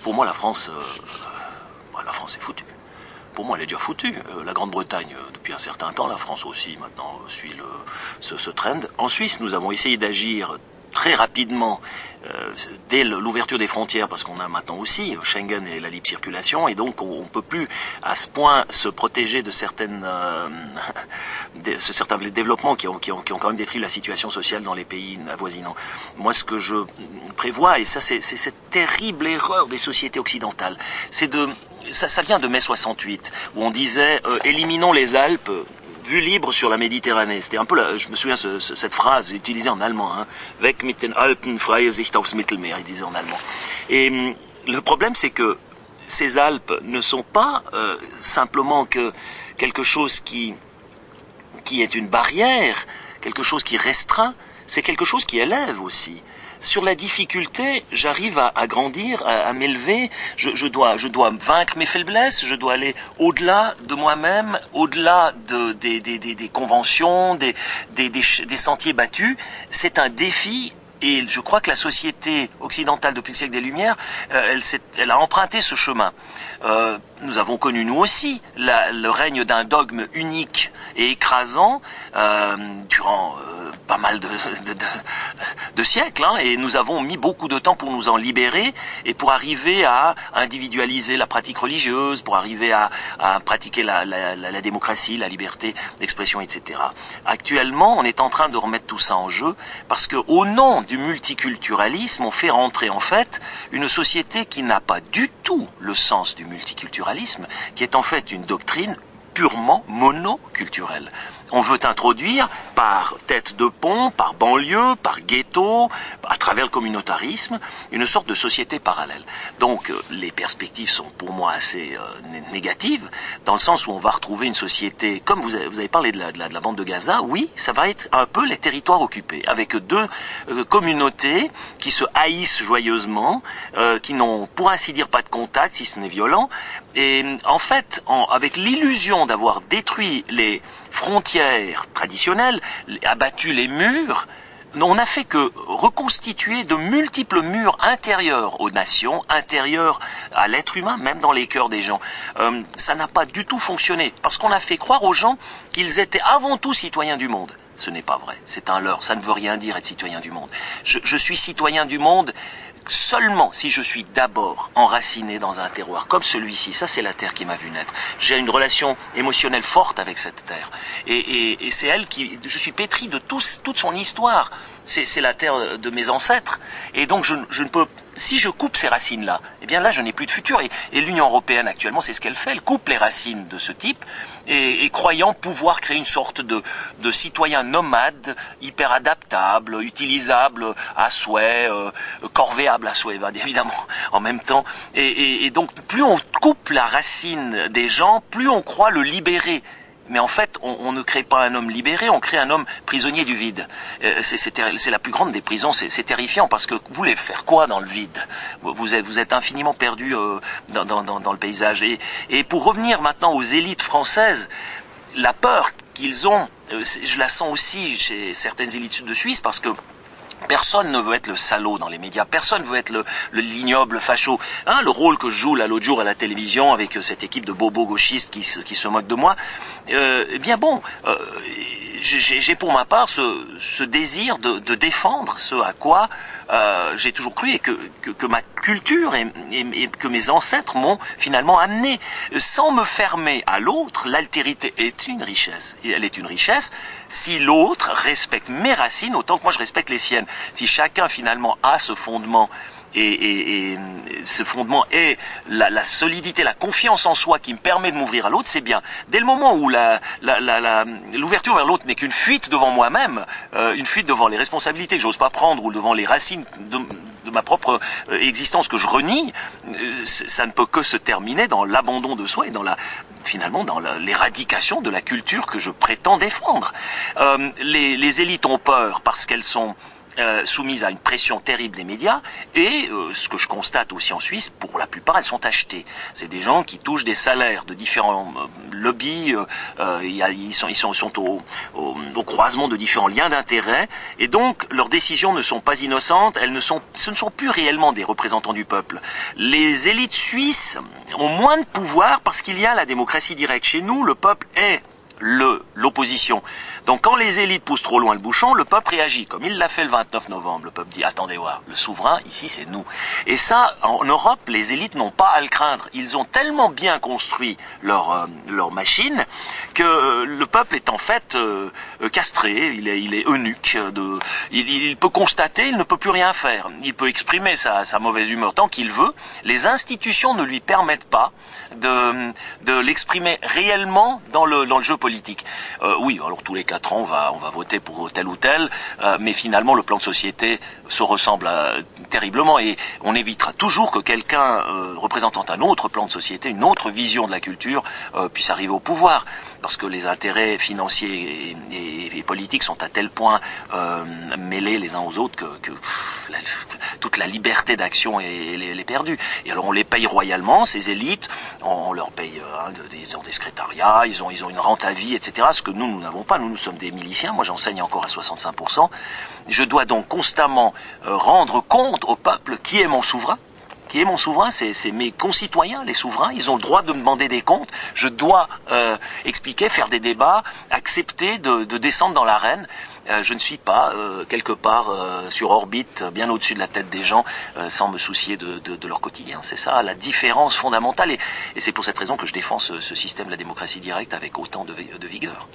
Pour moi, la France est foutue. Pour moi, elle est déjà foutue. La Grande-Bretagne, depuis un certain temps, la France aussi, maintenant, suit ce trend. En Suisse, nous avons essayé d'agir très rapidement dès l'ouverture des frontières, parce qu'on a maintenant aussi Schengen et la libre circulation, et donc on ne peut plus à ce point se protéger de certains développements qui ont quand même détruit la situation sociale dans les pays avoisinants. Moi, ce que je prévois, et ça c'est cette terrible erreur des sociétés occidentales, c'est ça vient de mai 68, où on disait éliminons les Alpes, vue libre sur la Méditerranée. C'était un peu, je me souviens cette phrase utilisée en allemand, hein, Weg mit den Alpen, freie Sicht aufs Mittelmeer, il disait en allemand. Et le problème, c'est que ces Alpes ne sont pas simplement que quelque chose qui est une barrière, quelque chose qui restreint, c'est quelque chose qui élève aussi. Sur la difficulté, j'arrive à grandir, à m'élever, je dois vaincre mes faiblesses, je dois aller au-delà de moi-même, au-delà des conventions, des sentiers battus. C'est un défi. Et je crois que la société occidentale depuis le siècle des Lumières, elle a emprunté ce chemin. Nous avons connu nous aussi le règne d'un dogme unique et écrasant durant pas mal de siècles, hein, et nous avons mis beaucoup de temps pour nous en libérer et pour arriver à individualiser la pratique religieuse, pour arriver à pratiquer la démocratie, la liberté d'expression, etc. Actuellement, on est en train de remettre tout ça en jeu parce que au nom du multiculturalisme, on fait rentrer en fait une société qui n'a pas du tout le sens du multiculturalisme, qui est en fait une doctrine purement monoculturelle. On veut introduire par tête de pont, par banlieue, par ghetto, à travers le communautarisme, une sorte de société parallèle. Donc les perspectives sont pour moi assez négatives, dans le sens où on va retrouver une société, comme vous avez parlé de la bande de Gaza, oui, ça va être un peu les territoires occupés, avec deux communautés qui se haïssent joyeusement, qui n'ont pour ainsi dire pas de contact, si ce n'est violent, et en fait, avec l'illusion d'avoir détruit les frontières traditionnelles, abattu les murs, on n'a fait que reconstituer de multiples murs intérieurs aux nations, intérieurs à l'être humain, même dans les cœurs des gens. Ça n'a pas du tout fonctionné, parce qu'on a fait croire aux gens qu'ils étaient avant tout citoyens du monde. Ce n'est pas vrai, c'est un leurre, ça ne veut rien dire être citoyen du monde. Je suis citoyen du monde seulement si je suis d'abord enraciné dans un terroir comme celui-ci. Ça, c'est la terre qui m'a vu naître. J'ai une relation émotionnelle forte avec cette terre. Et c'est elle qui... Je suis pétri de toute son histoire. C'est la terre de mes ancêtres. Et donc, je ne peux... Si je coupe ces racines-là, eh bien là, je n'ai plus de futur. Et l'Union européenne, actuellement, c'est ce qu'elle fait. Elle coupe les racines de ce type et croyant pouvoir créer une sorte de citoyen nomade, hyper adaptable, utilisable à souhait, corvéable à souhait, évidemment, en même temps. Et donc, plus on coupe la racine des gens, plus on croit le libérer. Mais en fait, on ne crée pas un homme libéré, on crée un homme prisonnier du vide. C'est la plus grande des prisons, c'est terrifiant, parce que vous voulez faire quoi dans le vide? Vous êtes infiniment perdu dans le paysage. Et pour revenir maintenant aux élites françaises, la peur qu'ils ont, je la sens aussi chez certaines élites de Suisse, parce que personne ne veut être le salaud dans les médias, personne ne veut être l'ignoble facho. Hein, le rôle que je joue là l'autre jour à la télévision avec cette équipe de bobos gauchistes qui se moquent de moi, eh bien bon, j'ai pour ma part ce désir de défendre ce à quoi j'ai toujours cru et que ma culture et que mes ancêtres m'ont finalement amené. Sans me fermer à l'autre, l'altérité est une richesse. Et elle est une richesse si l'autre respecte mes racines autant que moi je respecte les siennes. Si chacun finalement a ce fondement et ce fondement est la solidité, la confiance en soi qui me permet de m'ouvrir à l'autre, c'est bien. Dès le moment où l'ouverture vers l'autre n'est qu'une fuite devant moi-même, une fuite devant les responsabilités que j'ose pas prendre ou devant les racines de ma propre existence que je renie, ça ne peut que se terminer dans l'abandon de soi et finalement dans l'éradication de la culture que je prétends défendre. Les élites ont peur parce qu'elles sont soumises à une pression terrible des médias, et ce que je constate aussi en Suisse, pour la plupart, elles sont achetées. C'est des gens qui touchent des salaires de différents lobbies, ils sont au croisement de différents liens d'intérêt, et donc leurs décisions ne sont pas innocentes, ce ne sont plus réellement des représentants du peuple. Les élites suisses ont moins de pouvoir parce qu'il y a la démocratie directe. Chez nous, le peuple est l'opposition. Donc quand les élites poussent trop loin le bouchon, le peuple réagit, comme il l'a fait le 29 novembre. Le peuple dit, attendez voir, le souverain, ici c'est nous. Et ça, en Europe, les élites n'ont pas à le craindre. Ils ont tellement bien construit leur machine que le peuple est en fait castré, il est eunuque. Il peut constater, il ne peut plus rien faire. Il peut exprimer sa mauvaise humeur tant qu'il veut. Les institutions ne lui permettent pas de l'exprimer réellement dans le jeu politique. Oui, alors tous les 4 ans, on va voter pour tel ou tel, mais finalement, le plan de société se ressemble terriblement, et on évitera toujours que quelqu'un représentant un autre plan de société, une autre vision de la culture, puisse arriver au pouvoir, parce que les intérêts financiers et politiques sont à tel point mêlés les uns aux autres que toute la liberté d'action est perdue. Et alors on les paye royalement, ces élites, on leur paye ils ont des secrétariats, ils ont une rente à vie, etc. Ce que nous n'avons pas, nous sommes des miliciens, moi j'enseigne encore à 65%. Je dois donc constamment rendre compte au peuple qui est mon souverain. Qui est mon souverain, c'est mes concitoyens, les souverains, ils ont le droit de me demander des comptes, je dois expliquer, faire des débats, accepter de descendre dans l'arène. Je ne suis pas quelque part sur orbite, bien au-dessus de la tête des gens, sans me soucier de leur quotidien. C'est ça la différence fondamentale, et c'est pour cette raison que je défends ce système de la démocratie directe avec autant de vigueur.